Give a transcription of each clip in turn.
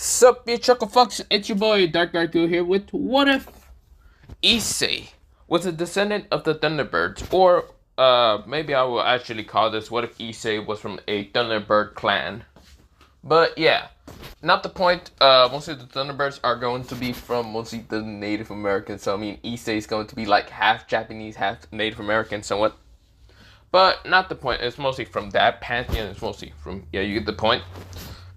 Sup, you chuckle fucks, it's your boy Dark Gargoyle here with What If Issei was a descendant of the Thunderbirds, or maybe I will actually call this What If Issei was from a Thunderbird clan. But yeah, not the point. Mostly the Thunderbirds are going to be from mostly the Native Americans, so I mean Issei is going to be like half Japanese, half Native American, somewhat. But not the point, it's mostly from that pantheon, it's mostly from, yeah, you get the point.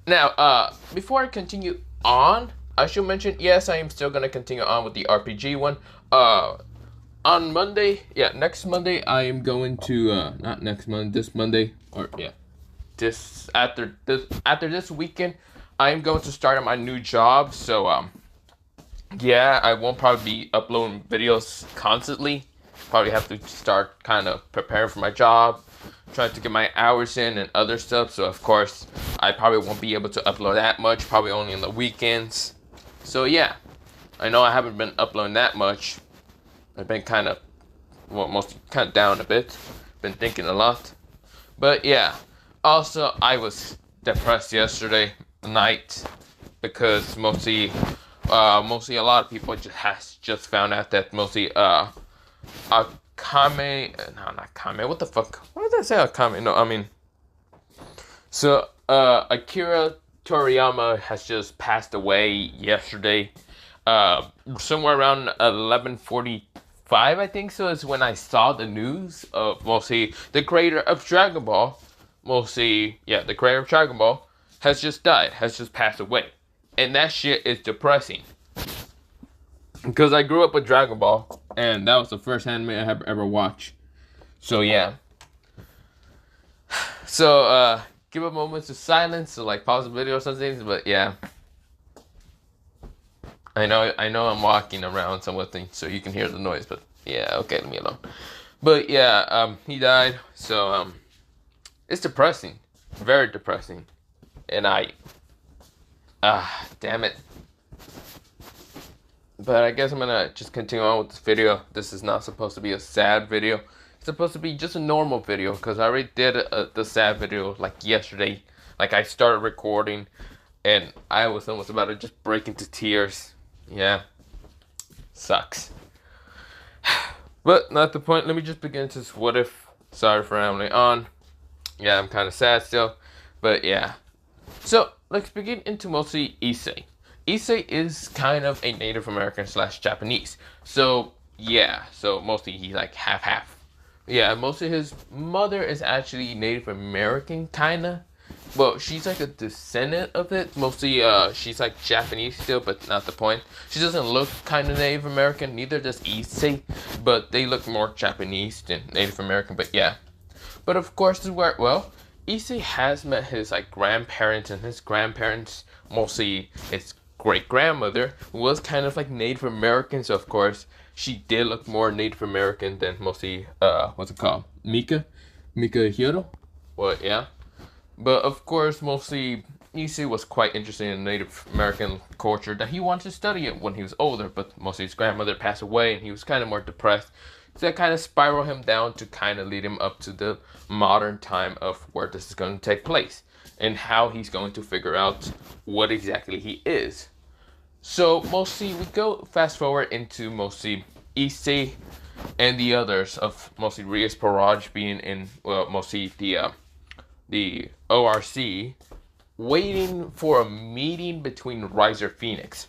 Now, before I continue on, I should mention, yes, I am still going to continue on with the RPG one. On Monday, next Monday, I am going to, not next Monday, this Monday, or, yeah, after this weekend, I am going to start on my new job, so, yeah, I won't probably be uploading videos constantly. Probably have to start kind of preparing for my job, trying to get my hours in and other stuff, so of course, I probably won't be able to upload that much, probably only on the weekends. So yeah, I know I haven't been uploading that much. I've been kind of, well, mostly kind of down a bit. Been thinking a lot. But yeah, also I was depressed yesterday night because mostly a lot of people just found out that mostly not Kame, what the fuck? What did I say Kame? No, I mean, so, Akira Toriyama has just passed away yesterday, somewhere around 11:45, I think so, is when I saw the news of mostly the creator of Dragon Ball, the creator of Dragon Ball has just died, has just passed away, and that shit is depressing. Because I grew up with Dragon Ball, and that was the first anime I have ever watched. So yeah. So give a moment of silence to like pause the video or something. But yeah, I know I'm walking around somewhat, so you can hear the noise. But yeah, okay, leave me alone. But yeah, he died. So it's depressing, very depressing, and damn it. But I guess I'm gonna just continue on with this video. This is not supposed to be a sad video. It's supposed to be just a normal video because I already did the sad video like yesterday. Like I started recording and I was almost about to just break into tears. Yeah, sucks. But not the point. Let me just begin to this what if. Sorry for rambling on. Yeah, I'm kind of sad still. But yeah. So let's begin into mostly Issei. Issei is kind of a Native American / Japanese. So, yeah. So, mostly he's like half-half. Yeah, mostly his mother is actually Native American, kinda. Well, she's like a descendant of it. Mostly, she's like Japanese still, but not the point. She doesn't look kind of Native American. Neither does Issei. But they look more Japanese than Native American, but yeah. But of course, this is where, well, Issei has met his like grandparents, and his grandparents, mostly his great-grandmother, was kind of like Native American, so of course she did look more Native American than mostly what's it called, Mika Hiro. Well, yeah, but of course mostly Issei was quite interested in Native American culture, that he wanted to study it when he was older, but mostly his grandmother passed away and he was kind of more depressed, so that kind of spiraled him down to kind of lead him up to the modern time of where this is going to take place and how he's going to figure out what exactly he is. So mostly we go fast forward into mostly Issei and the others of mostly Rias Paraj being in, well, mostly the ORC, waiting for a meeting between Riser Phoenix.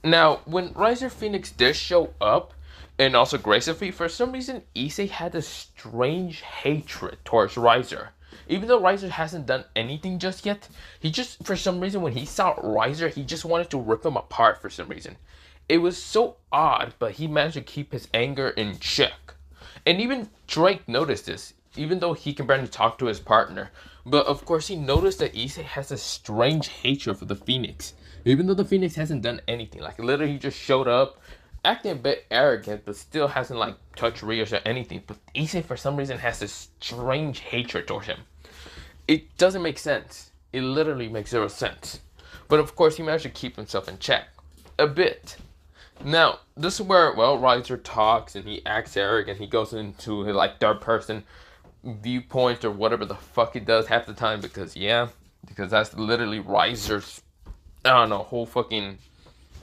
Now, when Riser Phoenix did show up, and also Gracefully, for some reason Issei had a strange hatred towards Riser. Even though Riser hasn't done anything just yet, he just, for some reason, when he saw Riser, he just wanted to rip him apart for some reason. It was so odd, but he managed to keep his anger in check. And even Drake noticed this, even though he can barely talk to his partner. But of course, he noticed that Issei has a strange hatred for the Phoenix. Even though the Phoenix hasn't done anything. Like, literally, he just showed up, acting a bit arrogant, but still hasn't, like, touched Rios or anything. But Issei, for some reason, has this strange hatred towards him. It doesn't make sense. It literally makes zero sense. But of course, he managed to keep himself in check. A bit. Now, this is where, well, Riser talks and he acts arrogant. He goes into his, like, third person viewpoint or whatever the fuck he does half the time because that's literally Riser's I don't know, whole fucking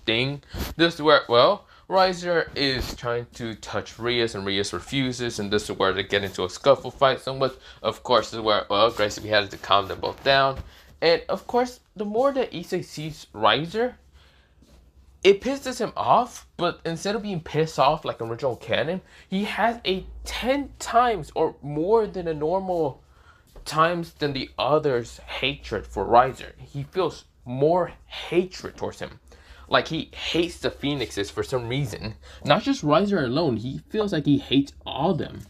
thing. This is where, well, Riser is trying to touch Rias and Rias refuses, and this is where they get into a scuffle fight somewhat. Of course, this is where, well, Gracie had to calm them both down. And of course, the more that Issei sees Riser, it pisses him off, but instead of being pissed off like original canon, he has a 10 times or more than a normal times than the others' hatred for Riser. He feels more hatred towards him. Like he hates the Phoenixes for some reason. Not just Riser alone, he feels like he hates all of them.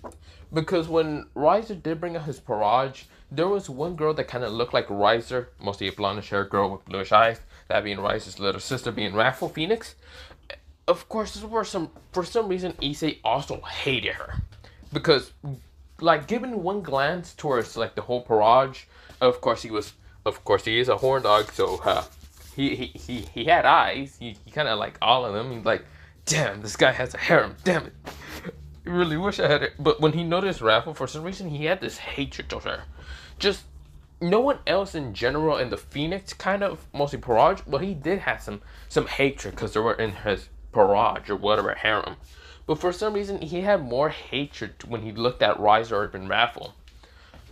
Because when Riser did bring out his Parage, there was one girl that kind of looked like Riser, mostly a blondish haired girl with bluish eyes, that being Riser's little sister being Raffle Phoenix. Of course, for some reason, Issei also hated her. Because, like, given one glance towards, like, the whole Parage, of course he is a horn dog, so, he had eyes. He kind of like all of them. He's like, damn, this guy has a harem. Damn it. I really wish I had it. But when he noticed Raffle, for some reason, he had this hatred towards her. Just no one else in general in the Phoenix, kind of, mostly Parage, but he did have some hatred because they were in his Parage or whatever harem. But for some reason, he had more hatred when he looked at Riser and Raffle.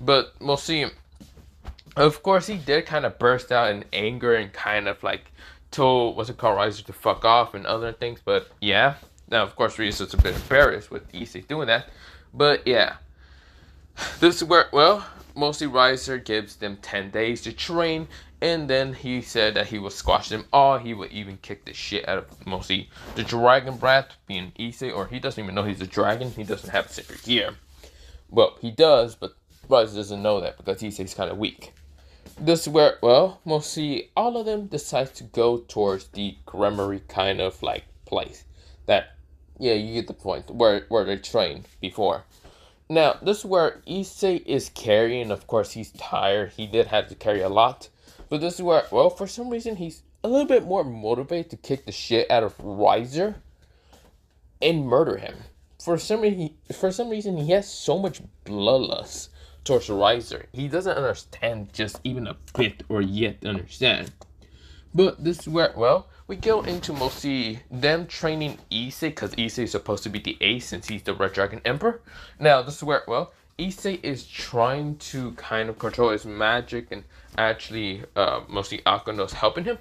But we'll see. Of course, he did kind of burst out in anger and kind of like told, what's it called, Riser to fuck off and other things. But yeah, now of course, Riser is a bit embarrassed with Issei doing that. But yeah, this is where, well, mostly Riser gives them 10 days to train. And then he said that he will squash them all. He will even kick the shit out of mostly the Dragon Brat, being Issei. Or he doesn't even know he's a dragon. He doesn't have a secret gear. Well, he does, but Riser doesn't know that because Issei's kind of weak. This is where, well, mostly all of them decide to go towards the Creamery kind of like place. That, yeah, you get the point, where they trained before. Now, this is where Issei is carrying. Of course, he's tired. He did have to carry a lot. But this is where, well, for some reason, he's a little bit more motivated to kick the shit out of Riser and murder him. For some reason, he has so much bloodlust towards Riser. He doesn't understand just even a bit or yet understand. But this is where, well, we go into mostly them training Issei, because Issei is supposed to be the ace since he's the Red Dragon Emperor. Now, this is where, well, Issei is trying to kind of control his magic, and actually, mostly Akano's helping him.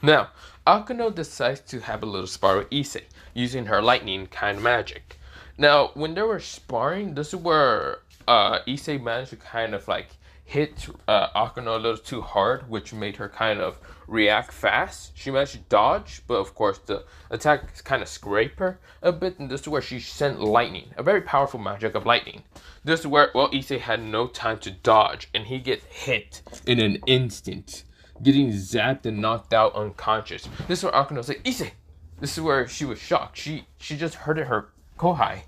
Now, Akano decides to have a little spar with Issei, using her lightning kind of magic. Now, when they were sparring, this is where Issei managed to kind of like hit Akano a little too hard, which made her kind of react fast. She managed to dodge, but of course the attack kind of scraped her a bit, and this is where she sent lightning, a very powerful magic of lightning. This is where, well, Issei had no time to dodge, and he gets hit in an instant, getting zapped and knocked out unconscious. This is where Akano said, Issei! This is where she was shocked. She just hurted her kohai.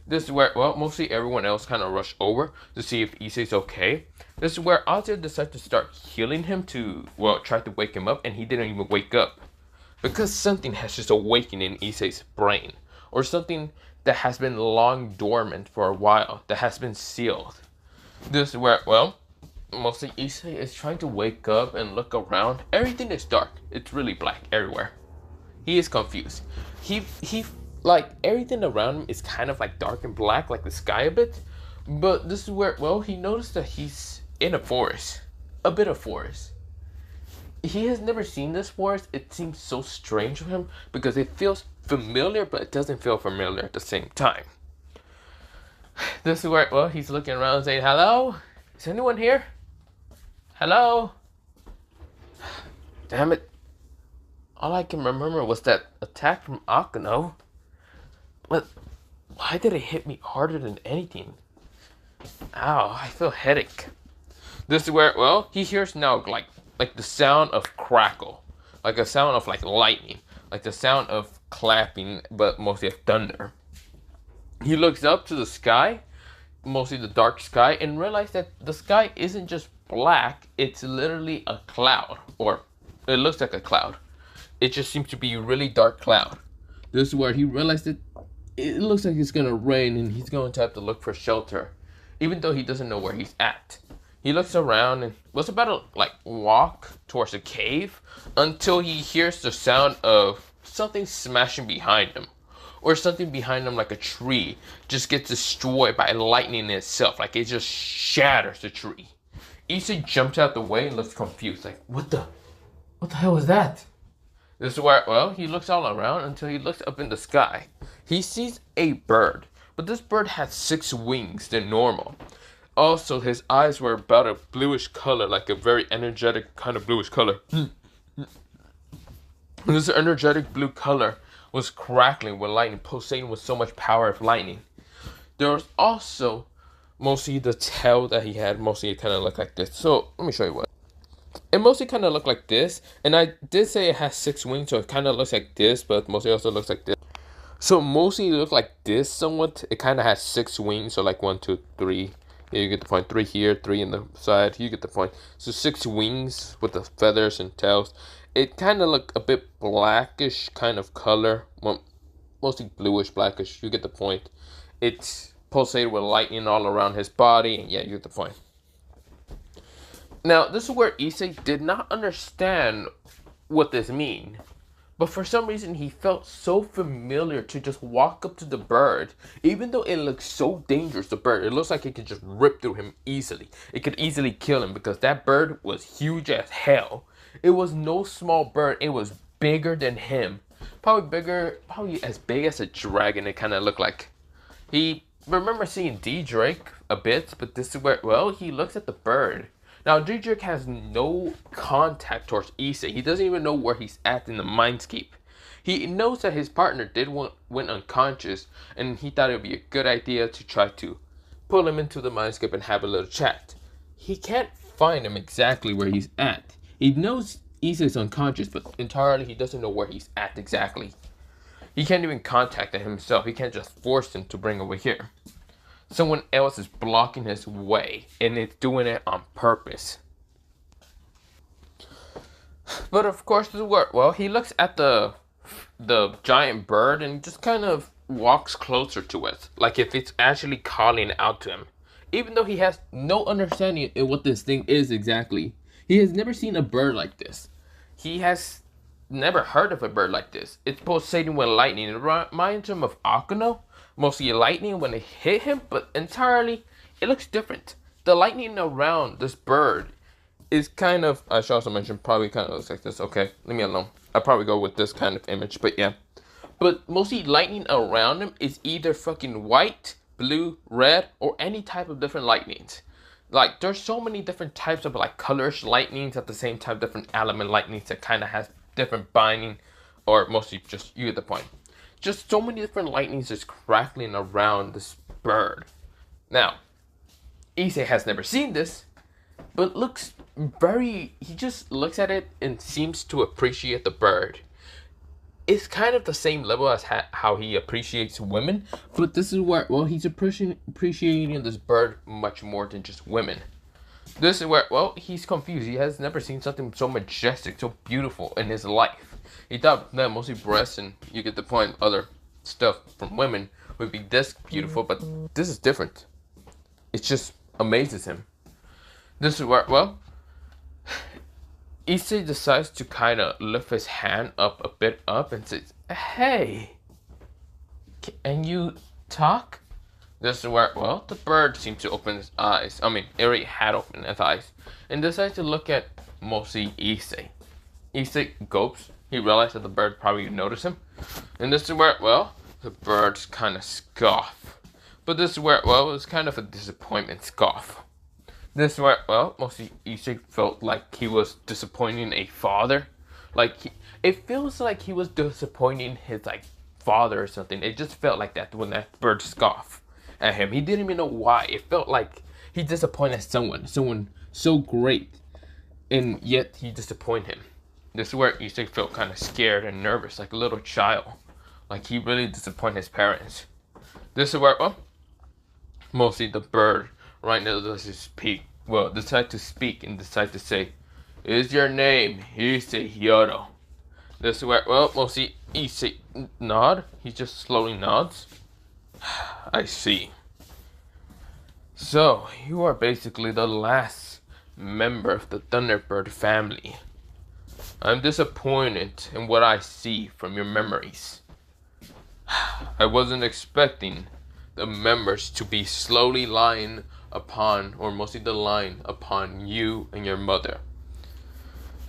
This is where, well, mostly everyone else kind of rushed over to see if Issei's okay. This is where Azir decided to start healing him to, well, try to wake him up, and he didn't even wake up. Because something has just awakened in Issei's brain. Or something that has been long dormant for a while, that has been sealed. This is where, well, mostly Issei is trying to wake up and look around. Everything is dark. It's really black everywhere. He is confused. He like, everything around him is kind of like dark and black, like the sky a bit. But this is where, well, he noticed that he's in a forest. A bit of forest. He has never seen this forest. It seems so strange to him because it feels familiar, but it doesn't feel familiar at the same time. This is where, well, he's looking around saying, hello? Is anyone here? Hello? Damn it. All I can remember was that attack from Akano. But why did it hit me harder than anything? Ow, I feel headache. This is where, well, he hears now like the sound of crackle. Like a sound of like lightning. Like the sound of clapping, but mostly of thunder. He looks up to the sky, mostly the dark sky, and realizes that the sky isn't just black, it's literally a cloud. Or it looks like a cloud. It just seems to be a really dark cloud. This is where he realized that it looks like it's gonna rain and he's going to have to look for shelter, even though he doesn't know where he's at. He looks around and was about to like walk towards the cave until he hears the sound of something smashing behind him. Or something behind him like a tree just gets destroyed by lightning itself. Like it just shatters the tree. Issei jumps out the way and looks confused. Like, what the hell is that? This is where, well, he looks all around until he looks up in the sky. He sees a bird. But this bird had 6 wings than normal. Also, his eyes were about a bluish color, like a very energetic kind of bluish color. This energetic blue color was crackling with lightning, pulsating with so much power of lightning. There was also mostly the tail that he had, mostly it kind of looked like this. So, let me show you what. It mostly kind of looked like this, and I did say it has 6 wings, so it kind of looks like this, but mostly also looks like this. So mostly it looked like this somewhat. It kind of has 6 wings, so like 1, 2, 3. Yeah, you get the point. 3 here, 3 in the side. You get the point. So 6 wings with the feathers and tails. It kind of looked a bit blackish kind of color. Well, mostly bluish, blackish. You get the point. It's pulsated with lightning all around his body, and yeah, you get the point. Now, this is where Issei did not understand what this means. But for some reason, he felt so familiar to just walk up to the bird. Even though it looks so dangerous, the bird, it looks like it could just rip through him easily. It could easily kill him because that bird was huge as hell. It was no small bird. It was bigger than him. Probably as big as a dragon, it kind of looked like. He remember seeing D-Drake a bit, but this is where, well, he looks at the bird. Now, D-Drake has no contact towards Issei. He doesn't even know where he's at in the mindscape. He knows that his partner went unconscious, and he thought it would be a good idea to try to pull him into the mindscape and have a little chat. He can't find him exactly where he's at. He knows Issei's unconscious, but entirely he doesn't know where he's at exactly. He can't even contact him himself. He can't just force him to bring over here. Someone else is blocking his way, and it's doing it on purpose. But of course, this works. Well, he looks at the giant bird and just kind of walks closer to it, like if it's actually calling out to him. Even though he has no understanding of what this thing is exactly. He has never seen a bird like this. He has never heard of a bird like this. It's pulsating with lightning. It reminds him of Akuno. Mostly lightning when it hit him, but entirely, it looks different. The lightning around this bird is kind of, I should also mention, probably kind of looks like this. Okay, leave me alone. I'll probably go with this kind of image, but yeah. But mostly lightning around him is either fucking white, blue, red, or any type of different lightnings. Like, there's so many different types of like colors lightnings at the same time, different element lightnings that kind of has different binding, or mostly just, you get the point. Just so many different lightnings just crackling around this bird. Now, Issei has never seen this, but looks very, he just looks at it and seems to appreciate the bird. It's kind of the same level as how he appreciates women, but this is where, well, he's appreciating this bird much more than just women. This is where, well, he's confused. He has never seen something so majestic, so beautiful in his life. He thought that mostly breasts and you get the point, other stuff from women would be this beautiful, but this is different. It just amazes him. This is where, well, Issei decides to kind of lift his hand up a bit up and says, "Hey, can you talk?" This is where, well, the bird seems to open his eyes. I mean, it already had opened his eyes. And decides to look at mostly Issei. Issei gulps. He realized that the bird probably noticed him. And this is where, well, the birds kind of scoff. But this is where, well, it was kind of a disappointment scoff. This is where, well, mostly Issei felt like he was disappointing a father. Like, it feels like he was disappointing his, like, father or something. It just felt like that when that bird scoffed at him. He didn't even know why. It felt like he disappointed someone so great, and yet he disappointed him. This is where Issei felt kind of scared and nervous, like a little child. Like he really disappointed his parents. This is where, well, mostly the bird right now does speak. Well, decide to speak and decide to say, "Is your name Issei Hyodo?" This is where, well, mostly Issei nod. He just slowly nods. "I see. So, you are basically the last member of the Thunderbird family. I'm disappointed in what I see from your memories. I wasn't expecting the members to be slowly lying upon, or mostly the line upon you and your mother.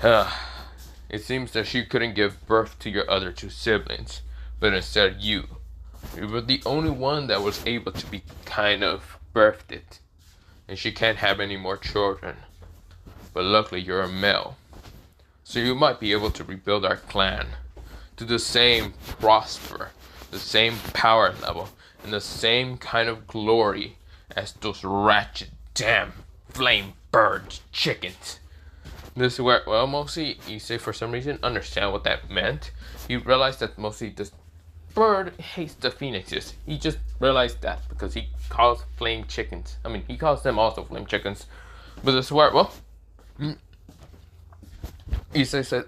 It seems that she couldn't give birth to your other two siblings, but instead you. You were the only one that was able to be kind of birthed it, and she can't have any more children. But luckily you're a male, so you might be able to rebuild our clan to the same prosper, the same power level, and the same kind of glory as those ratchet damn flame bird chickens. This is where, well, mostly Issei for some reason understand what that meant. He realized that mostly this bird hates the phoenixes. He just realized that because he calls flame chickens. I mean, he calls them also flame chickens. But this is where, well, Issei said,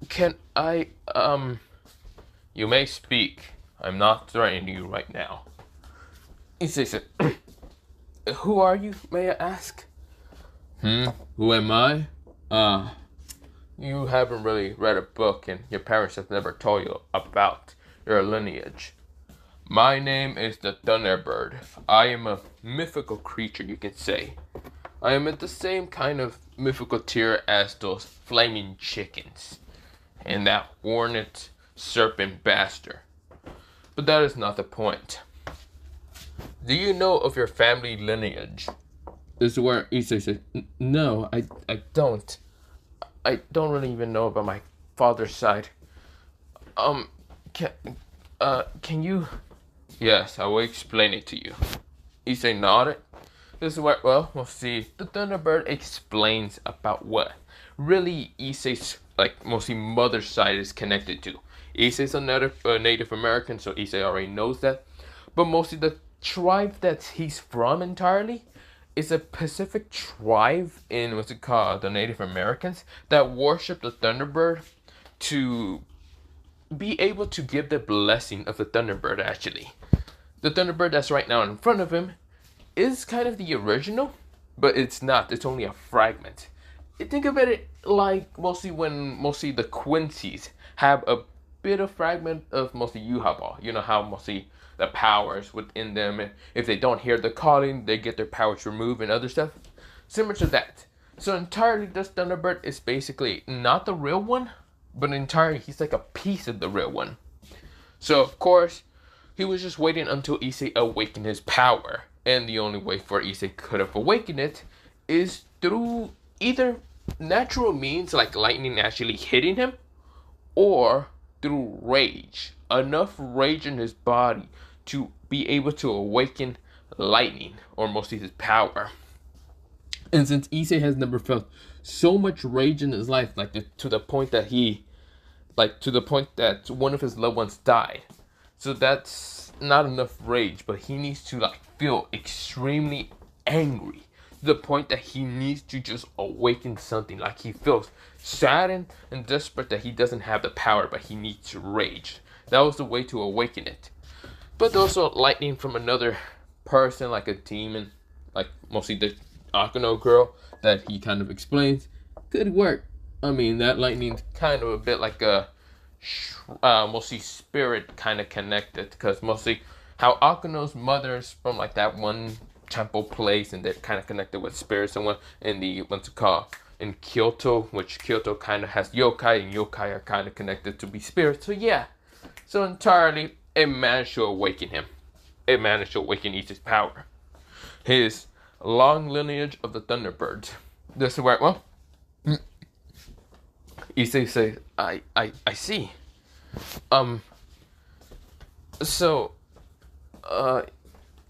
can I, you may speak. I'm not threatening you right now. Issei said, who are you, may I ask? Who am I? You haven't really read a book and your parents have never told you about your lineage. My name is the Thunderbird. I am a mythical creature, you can say. I am at the same kind of mythical tier as those flaming chickens and that hornet serpent bastard. But that is not the point. Do you know of your family lineage? This is where Issei said, no, I don't. I don't really even know about my father's side. Can you? Yes, I will explain it to you. Issei nodded. This is where, well, we'll see. The Thunderbird explains about what really Issei's, like, mostly mother's side is connected to. Issei's a Native American, so Issei already knows that. But mostly the tribe that he's from entirely is a Pacific tribe in, what's it called, the Native Americans that worship the Thunderbird to be able to give the blessing of the Thunderbird, actually. The Thunderbird that's right now in front of him is kind of the original, but it's not. It's only a fragment. Think of it like mostly the Quincy's have a bit of fragment of mostly Yuha. You know how mostly the powers within them, if they don't hear the calling, they get their powers removed and other stuff. Similar to that. So entirely this Thunderbird is basically not the real one, but entirely he's like a piece of the real one. So of course, he was just waiting until Issei awakened his power. And the only way for Issei could have awakened it is through either natural means like lightning actually hitting him, or through rage. Enough rage in his body to be able to awaken lightning, or mostly his power. And since Issei has never felt so much rage in his life, to the point that one of his loved ones died. So that's not enough rage, but he needs to feel extremely angry to the point that he needs to just awaken something. Like he feels saddened and desperate that he doesn't have the power, but he needs to rage. That was the way to awaken it. But also lightning from another person, like a demon, like mostly the Akano girl that he kind of explains, could work. I mean, that lightning's kind of a bit like a mostly spirit kind of connected, because mostly how Akano's mother's from like that one temple place, and they're kind of connected with spirits and what in the what's it called in Kyoto, which Kyoto kind of has yokai, and yokai are kind of connected to be spirits. So yeah, so entirely it managed to awaken him. It managed to awaken Issei's power, his long lineage of the Thunderbirds. This is where, well, Issei says, I see. So,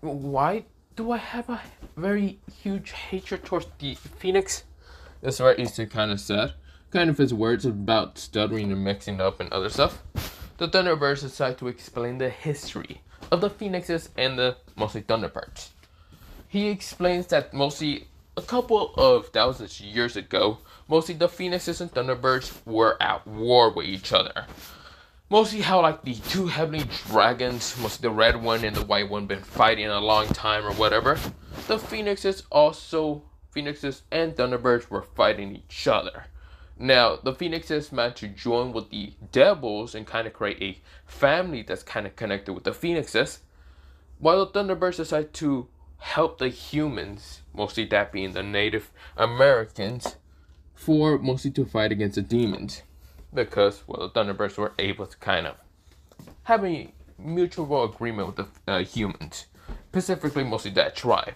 why do I have a very huge hatred towards the Phoenix? That's what Issei kind of said. Kind of his words about stuttering and mixing up and other stuff. The Thunderbirds decide to explain the history of the Phoenixes and the mostly Thunderbirds. He explains that mostly a couple of thousands years ago, mostly the Phoenixes and Thunderbirds were at war with each other. mostly how like the two heavenly dragons, mostly the red one and the white one, been fighting a long time or whatever. The Phoenixes and Thunderbirds were fighting each other. Now the Phoenixes managed to join with the Devils and kind of create a family that's kind of connected with the Phoenixes, while the Thunderbirds decide to help the humans, mostly that being the Native Americans, for mostly to fight against the demons. Because, well, the Thunderbirds were able to kind of have a mutual agreement with the humans. Specifically, mostly that tribe.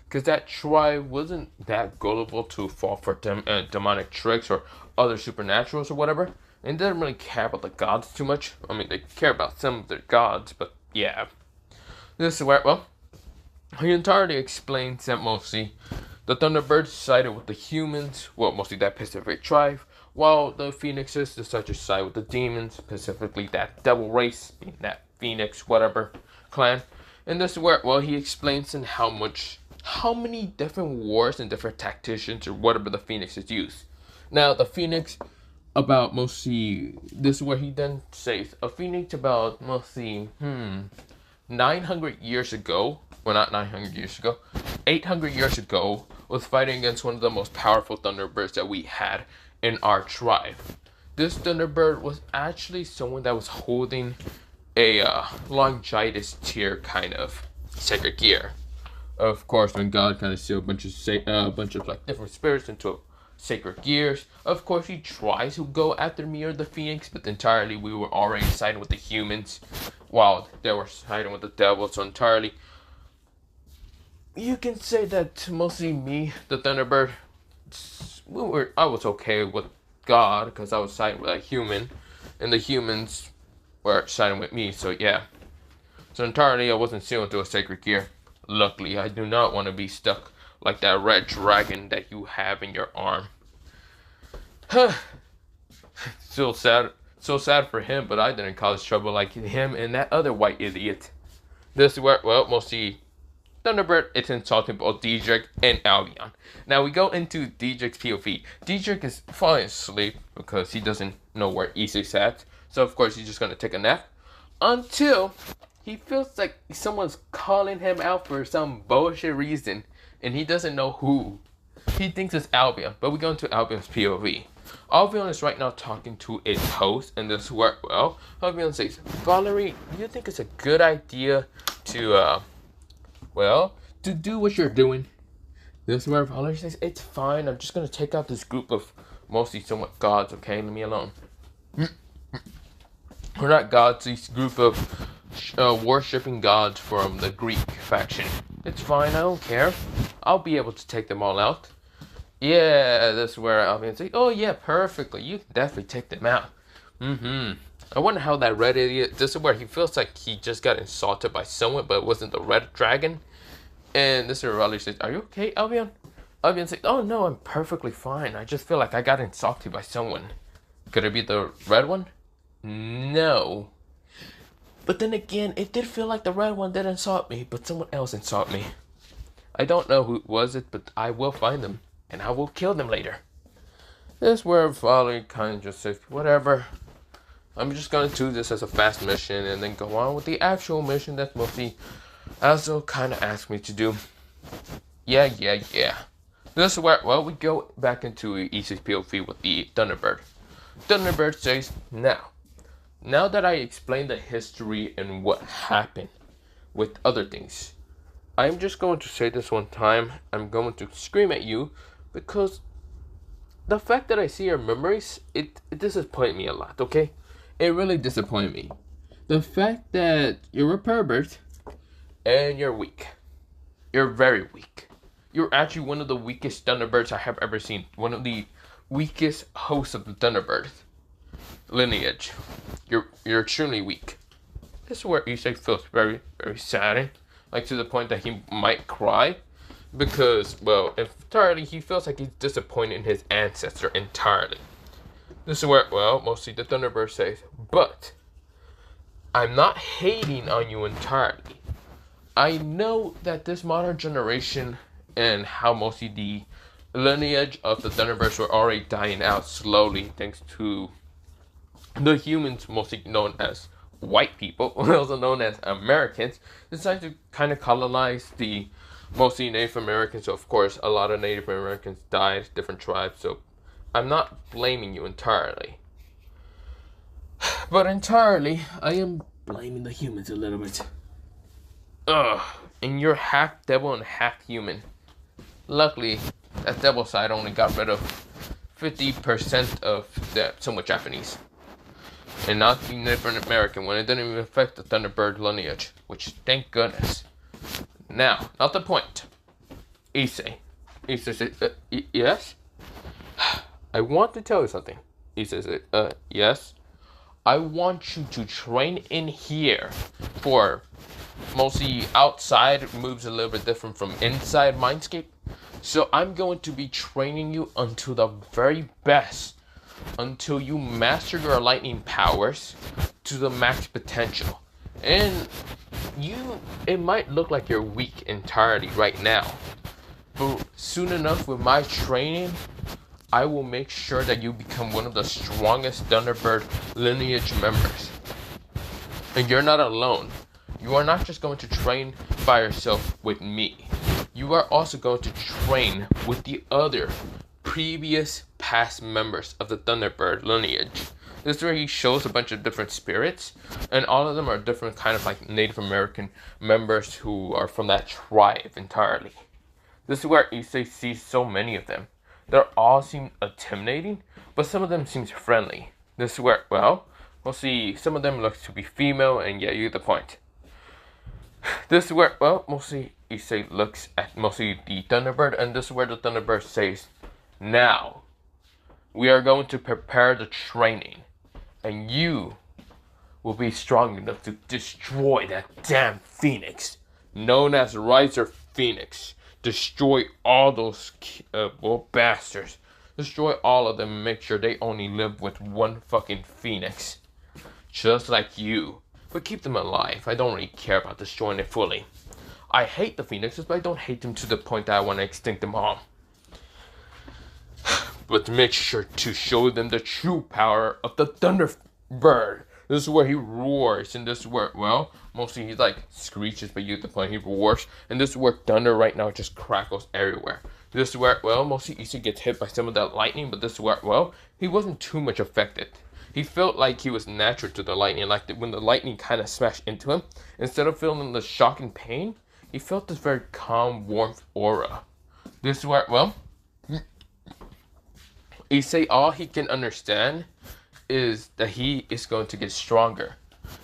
Because that tribe wasn't that gullible to fall for demonic tricks or other supernaturals or whatever. And didn't really care about the gods too much. I mean, they care about some of their gods, but yeah. This is where, well, he entirely explains that mostly the Thunderbirds sided with the humans, well, mostly that Pacific tribe, while the Phoenixes decided to side with the demons, specifically that devil race, being that Phoenix, whatever, clan. And this is where, well, he explains in how many different wars and different tacticians or whatever the Phoenixes use. Now, the Phoenix about mostly, this is where he then says, a Phoenix about mostly, 900 years ago, well, not 900 years ago, 800 years ago, was fighting against one of the most powerful Thunderbirds that we had in our tribe. This Thunderbird was actually someone that was holding a Longitis tier kind of sacred gear. Of course, when God kind of sealed a bunch of like different spirits into sacred gears, of course he tries to go after me or the Phoenix, but entirely we were already siding with the humans, while they were siding with the devil. So entirely, you can say that mostly me, the Thunderbird, I was okay with God because I was siding with a human, and the humans were siding with me. So yeah, so entirely I wasn't sealed to a sacred gear. Luckily, I do not want to be stuck like that red dragon that you have in your arm. So sad for him, but I didn't cause trouble like him and that other white idiot. This is where, well, mostly Thunderbird is insulting both Diedrich and Albion. Now we go into Diedrich's POV. Diedrich is falling asleep because he doesn't know where Issei's at. So of course he's just going to take a nap until he feels like someone's calling him out for some bullshit reason, and he doesn't know who. He thinks it's Albion, but we go into Albion's POV. Albion is right now talking to its host, and this is where, well, Albion says, Valerie, do you think it's a good idea to, to do what you're doing? This is where Valerie says, it's fine, I'm just going to take out this group of mostly somewhat gods, okay? Leave me alone. We're not gods, this group of worshipping gods from the Greek faction. It's fine, I don't care. I'll be able to take them all out. Yeah, that's where Albion says, oh yeah, perfectly. You can definitely take them out. I wonder how that red idiot, this is where he feels like he just got insulted by someone, but it wasn't the red dragon. And this is where Valerie says, are you okay, Albion? Albion says, oh no, I'm perfectly fine. I just feel like I got insulted by someone. Could it be the red one? No. But then again, it did feel like the red one did insult me, but someone else insulted me. I don't know who was it, but I will find them, and I will kill them later. This is where Valerie kind of just says, whatever. I'm just going to do this as a fast mission, and then go on with the actual mission that mostly Azo kind of asked me to do. Yeah. This is where, well, we go back into Issei's POV with the Thunderbird. Thunderbird says, Now that I explained the history and what happened with other things, I'm just going to say this one time. I'm going to scream at you because the fact that I see your memories, it disappointed me a lot, okay? It really disappointed me. The fact that you're a pervert and you're weak. You're very weak. You're actually one of the weakest Thunderbirds I have ever seen. One of the weakest hosts of the Thunderbird lineage. You're extremely weak. This is where Issei feels very, very sad, like to the point that he might cry, because, well, entirely he feels like he's disappointed in his ancestor entirely. This is where, well, mostly the Thunderbird says, but I'm not hating on you entirely. I know that this modern generation and how mostly the lineage of the Thunderbirds were already dying out slowly thanks to the humans, mostly known as white people, also known as Americans, decided to kind of colonize the mostly Native Americans. So of course, a lot of Native Americans died, different tribes. So I'm not blaming you entirely, but entirely I am blaming the humans a little bit. Ugh, and you're half devil and half human. Luckily, that devil side only got rid of 50% of the somewhat Japanese. And not the Native American one. It didn't even affect the Thunderbird lineage, which thank goodness. Now, not the point. Issei. Issei said, yes? I want to tell you something. Issei said, yes? I want you to train in here for mostly outside moves a little bit different from inside mindscape. So I'm going to be training you until the very best, until you master your lightning powers to the max potential. And it might look like you're weak entirely right now, but soon enough with my training, I will make sure that you become one of the strongest Thunderbird lineage members. And you're not alone. You are not just going to train by yourself with me. You are also going to train with the other previous past members of the Thunderbird lineage. This is where he shows a bunch of different spirits, and all of them are different kind of like Native American members who are from that tribe entirely. This is where Issei sees so many of them. They all seem intimidating, but some of them seem friendly. This is where, well, we'll see some of them look to be female, and yeah, you get the point. This is where, well, mostly Issei looks at mostly the Thunderbird, and this is where the Thunderbird says, now, we are going to prepare the training, and you will be strong enough to destroy that damn Phoenix, known as Riser Phoenix. Destroy all those bastards. Destroy all of them and make sure they only live with one fucking Phoenix. Just like you. But keep them alive. I don't really care about destroying it fully. I hate the Phoenixes, but I don't hate them to the point that I want to extinct them all. But make sure to show them the true power of the Thunderbird. This is where he roars, and this is where, well, mostly he's like screeches, but you get the point, he roars. And this is where thunder right now just crackles everywhere. This is where, well, mostly Issei gets hit by some of that lightning, but this is where, well, he wasn't too much affected. He felt like he was natural to the lightning, like when the lightning kind of smashed into him, instead of feeling the shock and pain, he felt this very calm, warmth aura. This is where, well, Issei, all he can understand is that he is going to get stronger.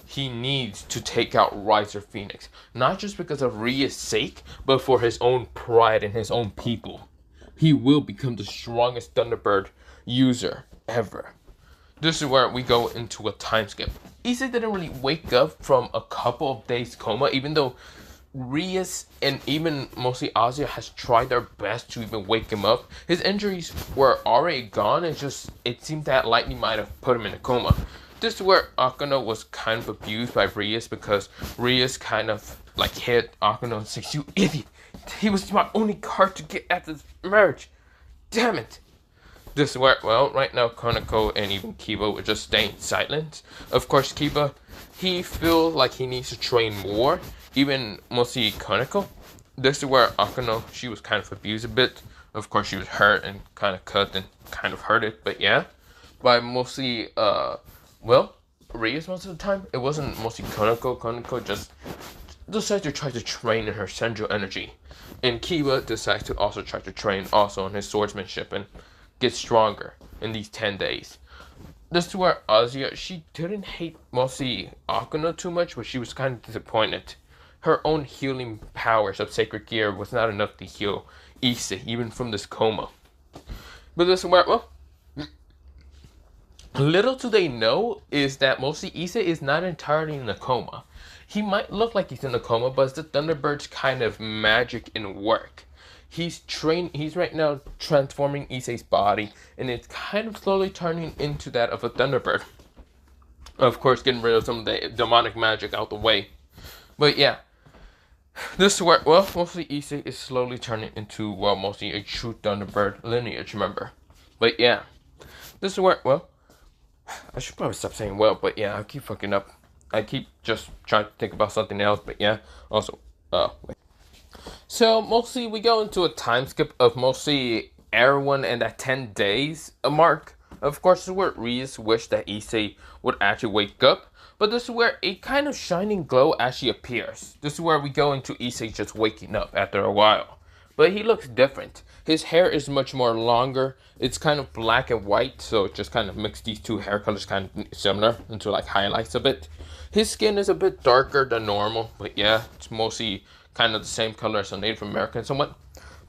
He needs to take out Riser Phoenix, not just because of Ria's sake, but for his own pride and his own people. He will become the strongest Thunderbird user ever. This is where we go into a time skip. Issei didn't really wake up from a couple of days coma, even though Rias and even mostly Azia has tried their best to even wake him up. His injuries were already gone, and it seemed that lightning might have put him in a coma. This is where Akano was kind of abused by Rias, because Rias kind of like hit Akano and says, "You idiot! He was my only card to get at this marriage. Damn it!" This is where, well, right now Konako and even Kiba were just staying silent. Of course, Kiba, he feels like he needs to train more. Even mostly Konako. This is where Akano, she was kind of abused a bit. Of course, she was hurt and kind of cut and kind of hurt it, but yeah. By mostly, well, Rias most of the time. It wasn't mostly Konako. Konako just decided to try to train in her central energy. And Kiba decides to also try to train also in his swordsmanship and get stronger in these 10 days. This is where Azia, she didn't hate mostly Akano too much, but she was kind of disappointed. Her own healing powers of Sacred Gear was not enough to heal Issei, even from this coma. But this is where, well, little do they know is that mostly Issei is not entirely in a coma. He might look like he's in a coma, but it's the Thunderbird's kind of magic in work. He's right now transforming Issei's body, and it's kind of slowly turning into that of a Thunderbird. Of course, getting rid of some of the demonic magic out the way. But yeah, this is where, well, mostly Issei is slowly turning into, well, mostly a true Thunderbird lineage member. But yeah, this is where, well, I should probably stop saying well, but yeah, I keep fucking up. I keep just trying to think about something else, but yeah. Also, wait. So mostly we go into a time skip of mostly everyone in that 10 days mark. Of course, this is where Reese wished that Issei would actually wake up. But this is where a kind of shining glow actually appears. This is where we go into Issei just waking up after a while. But he looks different. His hair is much more longer. It's kind of black and white, so it just kind of makes these two hair colors kind of similar into like highlights a bit. His skin is a bit darker than normal, but yeah, it's mostly kind of the same color as a Native American somewhat.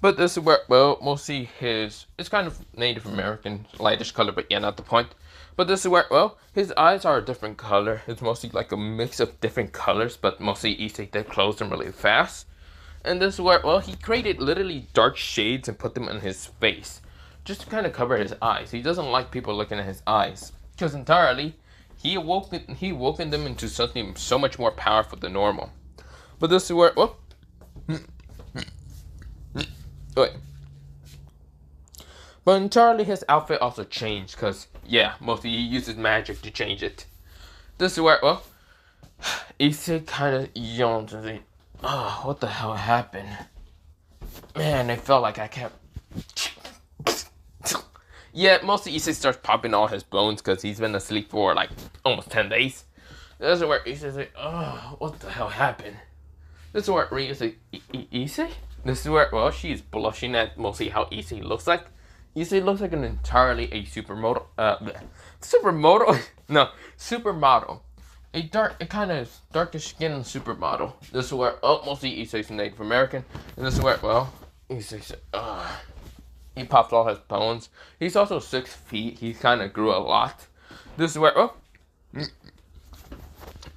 But this is where, well, mostly it's kind of Native American, lightish color, but yeah, not the point. But this is where, well, his eyes are a different color. It's mostly like a mix of different colors, but mostly Issei did close them really fast. And this is where, well, he created literally dark shades and put them in his face, just to kind of cover his eyes. He doesn't like people looking at his eyes, because entirely, he awoken them into something so much more powerful than normal. But this is where, well, wait. But entirely his outfit also changed, because, yeah, mostly he uses magic to change it. This is where, well, Issei kind of yawned and said, oh, what the hell happened? Man, it felt like I kept... Yeah, mostly Issei starts popping all his bones because he's been asleep for like almost 10 days. This is where Issei's like, oh, what the hell happened? This is where Rio's like, Issei? This is where, well, she's blushing at mostly how Issei looks like. Issei looks like an entirely a supermodel. Supermodel. A kind of darkish skin supermodel. This is where, oh, mostly Issei's Native American. And this is where, well, Issei's, he popped all his bones. He's also 6 feet. He kind of grew a lot. This is where, oh,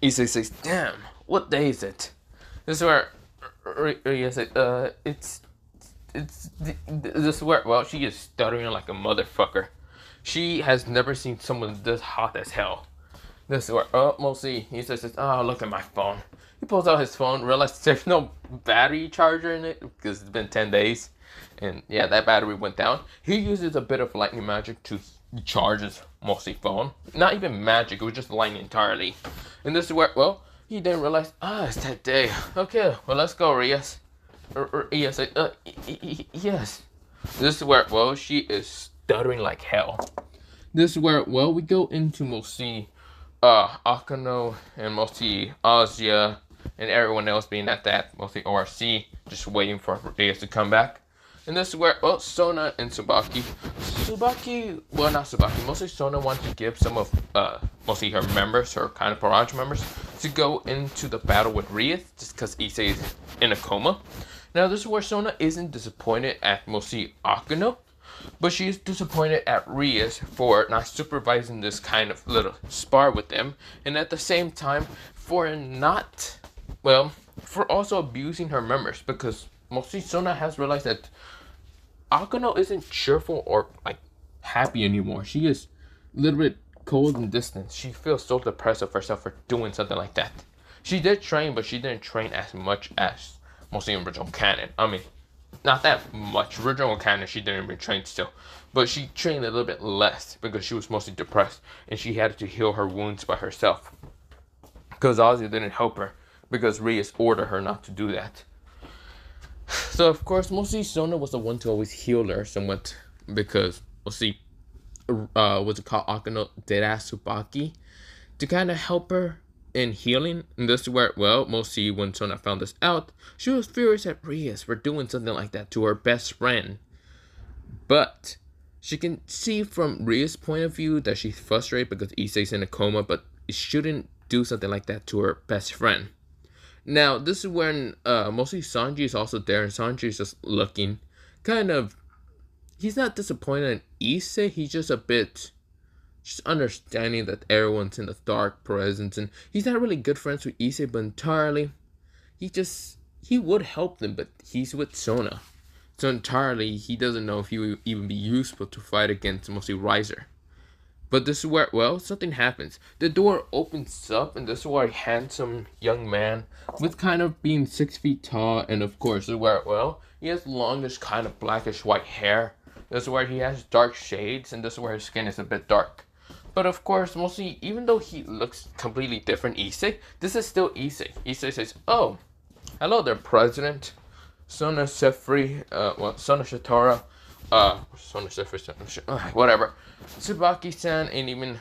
Issei says, damn, what day is it? This is where, this is where, well, she is stuttering like a motherfucker. She has never seen someone this hot as hell. This is where, oh, mostly, he says, oh, look at my phone. He pulls out his phone, realizes there's no battery charger in it, because it's been 10 days. And yeah, that battery went down. He uses a bit of lightning magic to charge his mostly phone. Not even magic, it was just lightning entirely. And this is where, well, he didn't realize, it's that day. Okay, well, let's go, Rias. Yes. This is where, well, she is stuttering like hell. This is where, well, we go into mostly Akano and mostly Azia and everyone else being at that, mostly ORC, just waiting for Rias to come back. And this is where, well, Sona and Tsubaki, well, not Tsubaki, mostly Sona wants to give some of, mostly her members, her kind of Barrage members, to go into the battle with Rias, just because Issei is in a coma. Now, this is where Sona isn't disappointed at mostly Akano, but she is disappointed at Rias for not supervising this kind of little spar with them, and at the same time, for not, well, for also abusing her members, because mostly Sona has realized that Akano isn't cheerful or like happy anymore. She is a little bit cold and distant. She feels so depressed of herself for doing something like that. She did train, but she didn't train as much as mostly in original canon. I mean, not that much. Original canon, she didn't even train still. But she trained a little bit less because she was mostly depressed and she had to heal her wounds by herself. Because Ozzy didn't help her because Rias ordered her not to do that. So, of course, mostly Sona was the one to always heal her somewhat because, mostly, what's it called, Akano did ask Tsubaki to kind of help her in healing. And this is where, well, mostly when Sona found this out, she was furious at Rias for doing something like that to her best friend. But she can see from Rias' point of view that she's frustrated because Issei's in a coma, but shouldn't do something like that to her best friend. Now, this is when mostly Sanji is also there, and Sanji is just looking kind of, he's not disappointed in Issei, he's just a bit, just understanding that everyone's in the dark presence, and he's not really good friends with Issei, but entirely, he would help them, but he's with Sona. So entirely, he doesn't know if he would even be useful to fight against mostly Riser. But this is where, well, something happens. The door opens up, and this is where a handsome young man, with kind of being 6 feet tall, and of course, this is where, well, he has longish kind of blackish white hair. This is where he has dark shades, and this is where his skin is a bit dark. But of course, mostly, even though he looks completely different, Issei, this is still Issei. Issei says, "Oh, hello there, President. Sona Sefri, Sona Shitora, Sona Sefri, whatever. Tsubaki-san, and even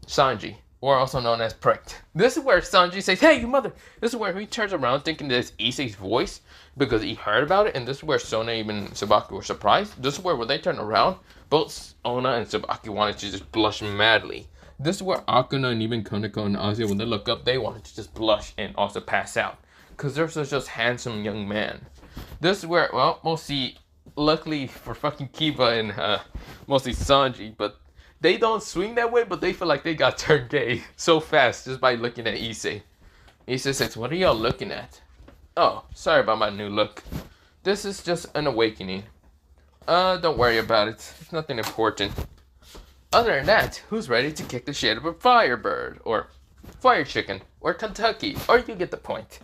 Sanji, or also known as Pricked." This is where Sanji says, "Hey, you mother!" This is where he turns around thinking that it's Issei's voice because he heard about it, and this is where Sona even Tsubaki were surprised. This is where when they turn around, both Sona and Tsubaki wanted to just blush madly. This is where Akuna and even Koneko and Azia, when they look up, they wanted to just blush and also pass out. Because they're such a handsome young man. This is where, well, mostly, luckily for fucking Kiba and mostly Sanji, but they don't swing that way, but they feel like they got turned gay so fast just by looking at Issei. Issei says, "What are y'all looking at?" "Oh, sorry about my new look. This is just an awakening. Don't worry about it. It's nothing important. Other than that, who's ready to kick the shit out of a Firebird, or Fire Chicken, or Kentucky, or you get the point."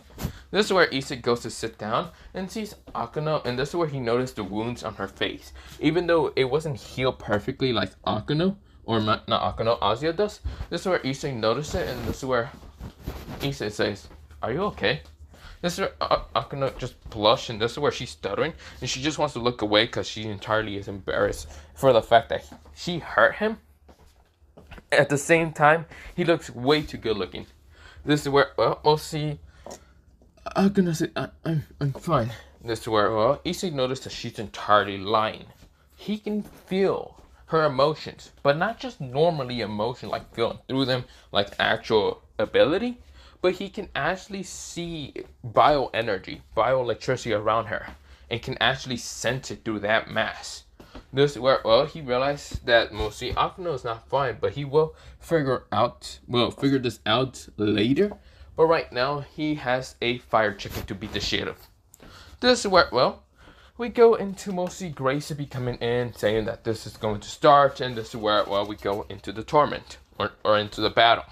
This is where Issei goes to sit down and sees Akano, and this is where he noticed the wounds on her face. Even though it wasn't healed perfectly like Akano, or not Akano, Azia does, this is where Issei noticed it, and this is where Issei says, "Are you okay?" This is where Akano just blushed, and this is where she's stuttering, and she just wants to look away because she entirely is embarrassed for the fact that she hurt him. At the same time, he looks way too good looking. This is where, well, we'll see. Akano said, I'm fine." This is where, well, Issei noticed that she's entirely lying. He can feel her emotions, but not just normally emotion, like feeling through them, like actual ability, but he can actually see bioenergy, bioelectricity around her, and can actually sense it through that mass. This is where, well, he realized that mostly Akano is not fine, but he will figure this out later. But right now, he has a Fire Chicken to beat the shit of. This is where, well, we go into mostly Grace to be coming in, saying that this is going to start, and this is where, well, we go into the tournament, or into the battle.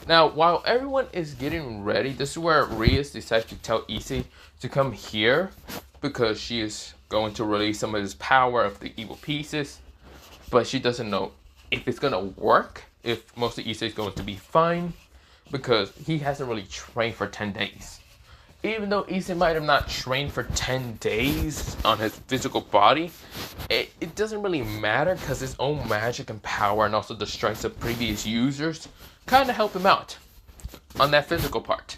Now, while everyone is getting ready, this is where Rias decides to tell Issei to come here, because she is going to release some of his power of the evil pieces, but she doesn't know if it's going to work, if mostly Issei is going to be fine, because he hasn't really trained for 10 days. Even though Issei might have not trained for 10 days on his physical body, it doesn't really matter because his own magic and power and also the strengths of previous users kind of help him out on that physical part.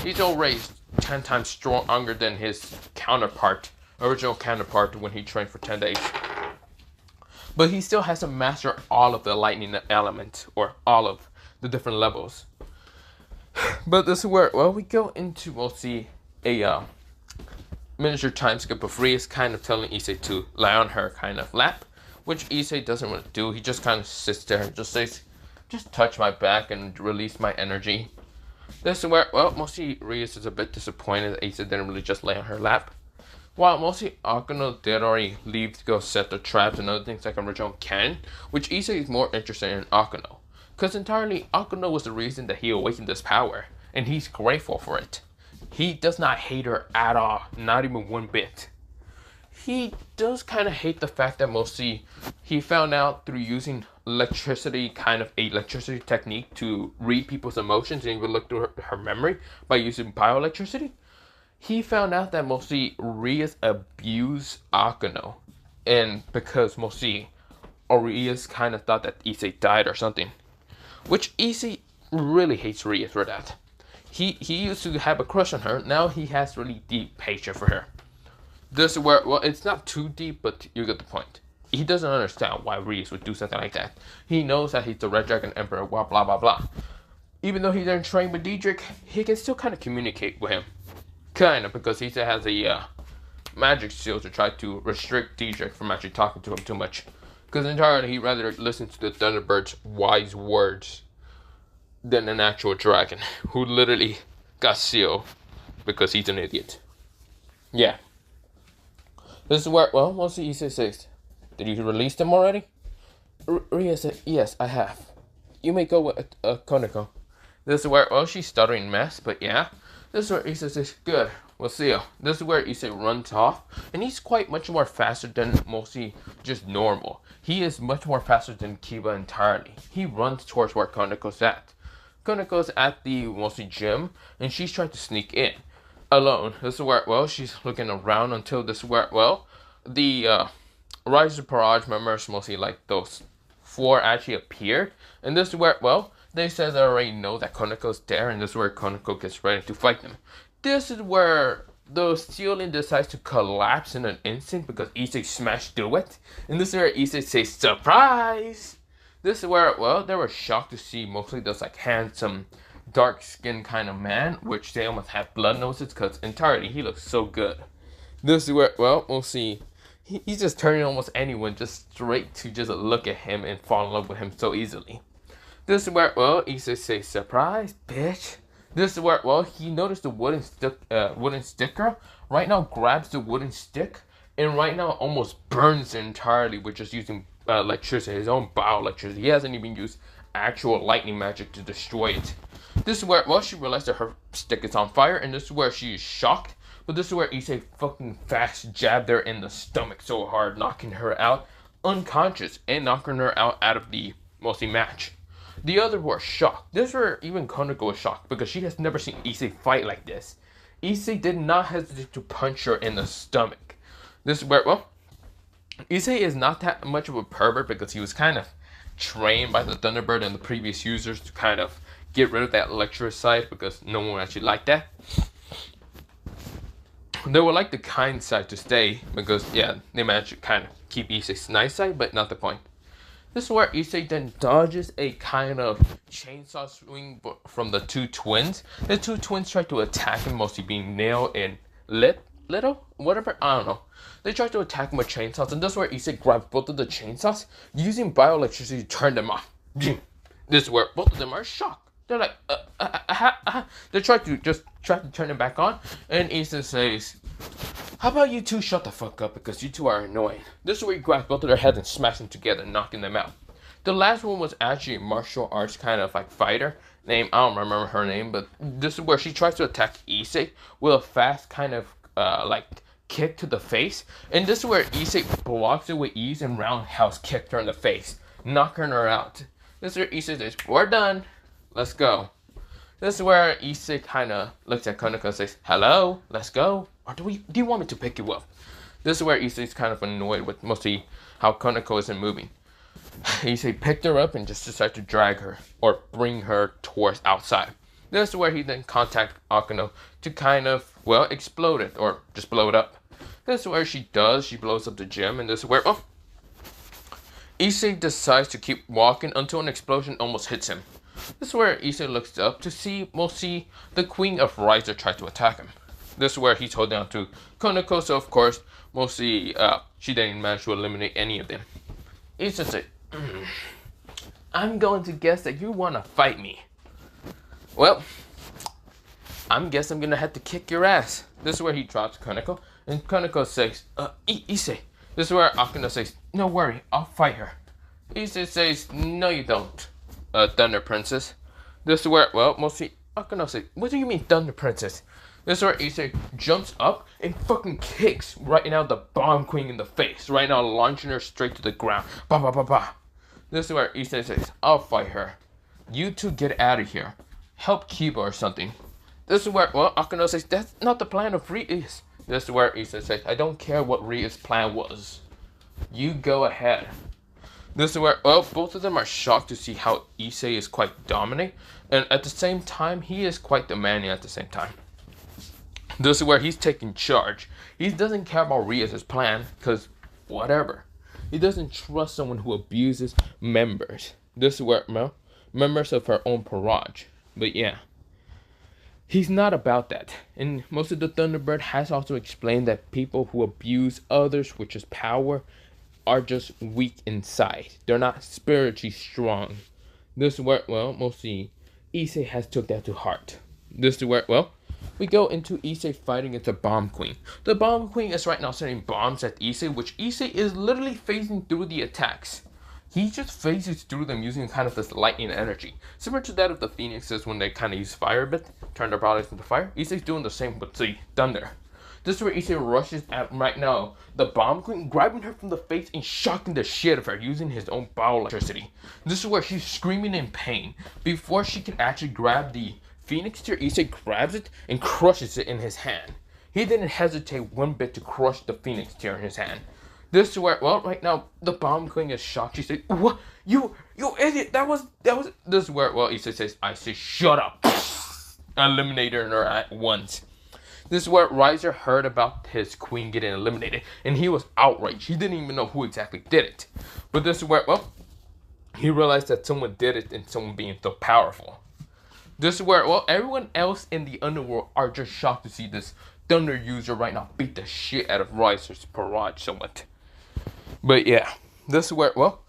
He's already 10 times stronger than his original counterpart when he trained for 10 days. But he still has to master all of the lightning element, or all of the different levels. But this is where, well, we go into, we'll see a miniature time skip of Rias kind of telling Issei to lie on her kind of lap, which Issei doesn't want to do. He just kind of sits there and just says, "Just touch my back and release my energy." This is where, well, mostly Rias is a bit disappointed that Issei didn't really just lay on her lap. While mostly Akano did already leave to go set the traps and other things like original canon, which Issei is more interested in Akano. Because entirely, Akano was the reason that he awakened this power, and he's grateful for it. He does not hate her at all, not even one bit. He does kind of hate the fact that mostly he found out through using electricity, kind of a electricity technique to read people's emotions and even look through her memory by using bioelectricity. He found out that mostly Rias abused Akano, and because mostly Rias kind of thought that Issei died or something. Which Issei really hates Rias for that. He used to have a crush on her. Now he has really deep hatred for her. This is where, well, it's not too deep, but you get the point. He doesn't understand why Rias would do something like that. He knows that he's the Red Dragon Emperor, blah, blah, blah, blah. Even though he didn't train with Diedrich, he can still kind of communicate with him. Kind of, because he has a magic seal to try to restrict Diedrich from actually talking to him too much. Because entirely, he'd rather listen to the Thunderbird's wise words than an actual dragon who literally got sealed because he's an idiot. Yeah. This is where, well, mostly Issei says, "Did you release them already?" Ria said, "Yes, I have. You may go with Koneko." This is where, well, she's stuttering mess, but yeah. This is where Issei says, "Good. we'll see. This is where Issei runs off, and he's quite much more faster than mostly just normal. He is much more faster than Kiba entirely. He runs towards where Konoko's at. Konoko's at the mostly gym, and she's trying to sneak in alone. This is where, well, she's looking around until this is where, well, the Rise of Parage members, mostly like those 4 actually appeared. And this is where, well, they said they already know that Konoko's there, and this is where Konoko gets ready to fight them. This is where the ceiling decides to collapse in an instant because Issei smashed through it. And this is where Issei says, surprise! This is where, well, they were shocked to see mostly this like handsome, dark-skinned kind of man, which they almost have blood noses because entirely he looks so good. This is where, well, we'll see. He's just turning almost anyone just straight to just look at him and fall in love with him so easily. This is where, well, Issei says, surprise, bitch. This is where, well, he noticed the wooden sticker. Right now grabs the wooden stick, and right now almost burns it entirely with just using electricity, his own bioelectricity. He hasn't even used actual lightning magic to destroy it. This is where, well, she realized that her stick is on fire, and this is where she is shocked. But this is where Issei fucking fast jabbed her in the stomach so hard, knocking her out unconscious and knocking her out of the mostly match. The others were shocked. This is where even Konoko was shocked because she has never seen Issei fight like this. Issei did not hesitate to punch her in the stomach. This is where, well, Issei is not that much of a pervert because he was kind of trained by the Thunderbird and the previous users to kind of get rid of that lecturer side because no one actually liked that. They would like the kind side to stay because, yeah, they managed to kind of keep Issei's nice side, but not the point. This is where Issei then dodges a kind of chainsaw swing from the 2 twins. The 2 twins try to attack him, mostly being Nail and Little, whatever, I don't know. They try to attack him with chainsaws, and this is where Issei grabs both of the chainsaws, using bioelectricity to turn them off. This is where both of them are shocked. They're like, They try to turn it back on, and Issei says, how about you two shut the fuck up because you two are annoying. This is where he grabs both of their heads and smashes them together, knocking them out. The last one was actually a martial arts kind of like fighter named, I don't remember her name, but this is where she tries to attack Issei with a fast kind of like kick to the face. And this is where Issei blocks it with ease and roundhouse kicked her in the face, knocking her out. This is where Issei says, we're done. Let's go. This is where Issei kind of looks at Konoko and says, hello, let's go. Or do you want me to pick you up? This is where Issei's kind of annoyed with mostly how Konoko isn't moving. Issei picked her up and just decided to drag her or bring her towards outside. This is where he then contacts Akano to kind of, well, explode it or just blow it up. This is where she does. She blows up the gym, and this is where, oh, Issei decides to keep walking until an explosion almost hits him. This is where Issei looks up to see mostly the Queen of Riser try to attack him. This is where he's holding down to Konoko, so of course, mostly she didn't manage to eliminate any of them. Issei said, I'm going to guess that you want to fight me. Well, guess I'm going to have to kick your ass. This is where he drops Konoko, and Konoko says, Issei. This is where Akano says, no worry, I'll fight her. Issei says, no you don't, Thunder Princess. This is where, well, mostly Akano says, what do you mean Thunder Princess? This is where Issei jumps up and fucking kicks right now the Bomb Queen in the face. Right now launching her straight to the ground. Ba ba ba ba. This is where Issei says, I'll fight her. You two get out of here. Help Kiba or something. This is where, well, Akano says, that's not the plan of Ri's. This is where Issei says, I don't care what Ri's plan was. You go ahead. This is where, well, both of them are shocked to see how Issei is quite dominant. And at the same time, he is quite demanding at the same time. This is where he's taking charge. He doesn't care about Ri's plan, because whatever. He doesn't trust someone who abuses members. This is where, well, members of her own Parage. But yeah, he's not about that. And most of the Thunderbird has also explained that people who abuse others, which is power, are just weak inside. They're not spiritually strong. This is where, well, mostly Issei has took that to heart. This is where, well, we go into Issei fighting against the Bomb Queen. The Bomb Queen is right now sending bombs at Issei, which Issei is literally phasing through the attacks. he just phases through them using kind of this lightning energy. Similar to that of the phoenixes when they kind of use fire a bit, turn their bodies into fire. Issei's doing the same with the thunder. This is where Issei rushes at right now the bomb queen, grabbing her from the face and shocking the shit out of her using his own bowel electricity. This is where she's screaming in pain. Before she can actually grab the phoenix tear, Issei grabs it and crushes it in his hand. He didn't hesitate one bit to crush the phoenix tear in his hand. This is where, well, right now, the bomb queen is shocked. She says, "What? You idiot! That was." This is where, well, Issei says, "I say, shut up." Eliminating her at once. This is where Riser heard about his queen getting eliminated, and he was outraged. He didn't even know who exactly did it. But this is where, well, he realized that someone did it and someone being so powerful. This is where, well, everyone else in the underworld are just shocked to see this thunder user right now beat the shit out of Riser's barrage somewhat. But yeah, this is where, well,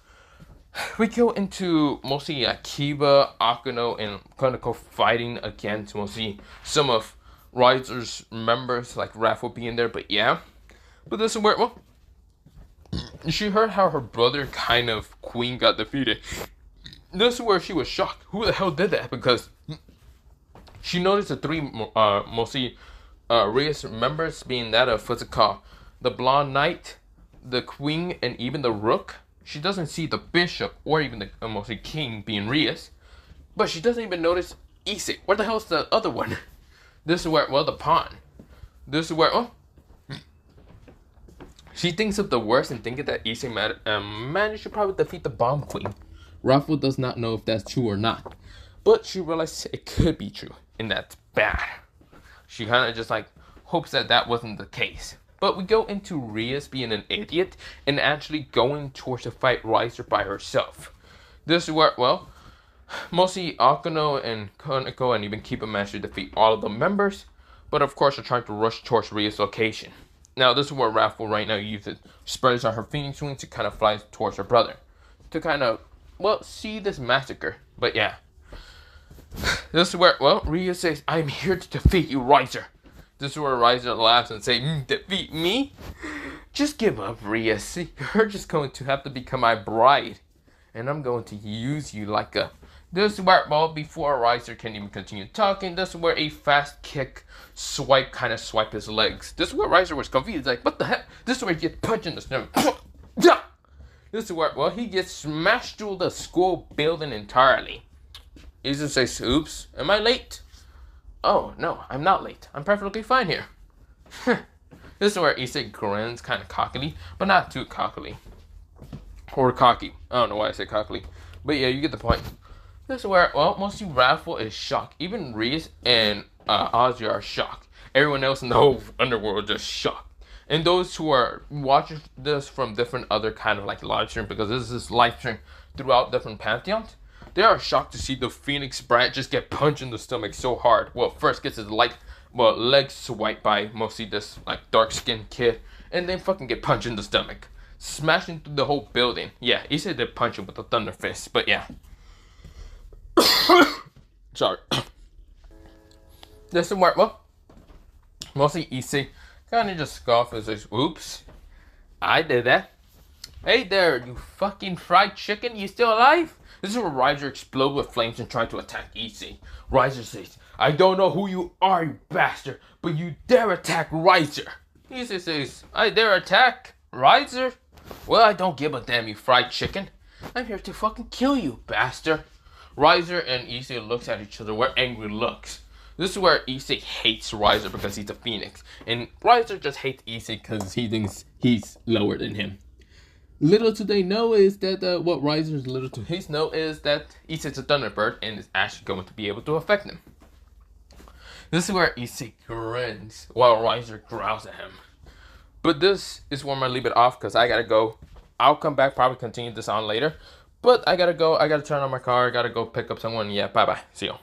we go into mostly Akiba, Akuno, and Konako fighting against mostly some of Riser's members, like Raph will be in there, but yeah. But this is where, well, she heard how her brother kind of queen got defeated. This is where she was shocked. Who the hell did that? Because she noticed the three mostly Rias members being that of what's it called? The blonde knight, the queen, and even the rook. She doesn't see the bishop or even the mostly king being Rias. But she doesn't even notice Issei. Where the hell's the other one? This is where, well, the pawn. This is where, oh. She thinks of the worst and thinking that Issei managed to probably defeat the bomb queen. Raffle does not know if that's true or not. But she realized it could be true. And that's bad. She kind of just like hopes that that wasn't the case. But we go into Rias being an idiot and actually going towards to fight Riser by herself. This is where, well, mostly Akuno and Konako and even Kiba managed to defeat all of the members. But of course, they're trying to rush towards Rias' location. Now, this is where Raffle right now uses spreads out her phoenix wings to kind of fly towards her brother. To kind of, well, see this massacre. But yeah. This is where, well, Rias says, "I'm here to defeat you, Riser." This is where Riser laughs and says, "Defeat me? Just give up, Rias. You're just going to have to become my bride. And I'm going to use you like a..." This is where, well, before Riser can even continue talking, this is where a fast kick swipe kind of swipe his legs. This is where Riser was confused, like, what the heck? This is where he gets punched in the stomach. This is where, well, he gets smashed through the school building entirely. Issei says, "Oops, am I late?" "Oh, no, I'm not late. I'm perfectly fine here." This is where Issei grins kind of cockily, but not too cockily. Or cocky. I don't know why I say cockily. But yeah, you get the point. This is where, well, mostly Raffle is shocked. Even Rias and Ozzy are shocked. Everyone else in the whole underworld is just shocked. And those who are watching this from different other kind of like live stream, because this is live stream throughout different pantheons, they are shocked to see the Phoenix Brat just get punched in the stomach so hard. Well, first gets his legs swiped by mostly this like dark skinned kid, and then fucking get punched in the stomach, smashing through the whole building. Yeah, Issei did punch him with a thunder fist, but yeah. Sorry. This is where, well, mostly Issei kind of just scoffs and says, "Oops, I did that. Hey there, you fucking fried chicken, you still alive?" This is where Riser explodes with flames and tries to attack Issei. Riser says, "I don't know who you are, you bastard, but you dare attack Riser." Issei says, "I dare attack Riser? Well, I don't give a damn, you fried chicken. I'm here to fucking kill you, bastard." Riser and Issei looks at each other with angry looks. This is where Issei hates Riser because he's a phoenix, and Riser just hates Issei because he thinks he's lower than him. Little do they know is that what Riser's little to his know is that Issei's a Thunderbird and is actually going to be able to affect him. This is where Issei grins while Riser growls at him. But this is where I'm gonna leave it off because I gotta go. I'll come back, probably continue this on later. But I gotta go. I gotta turn on my car. I gotta go pick up someone. Yeah, bye bye. See you.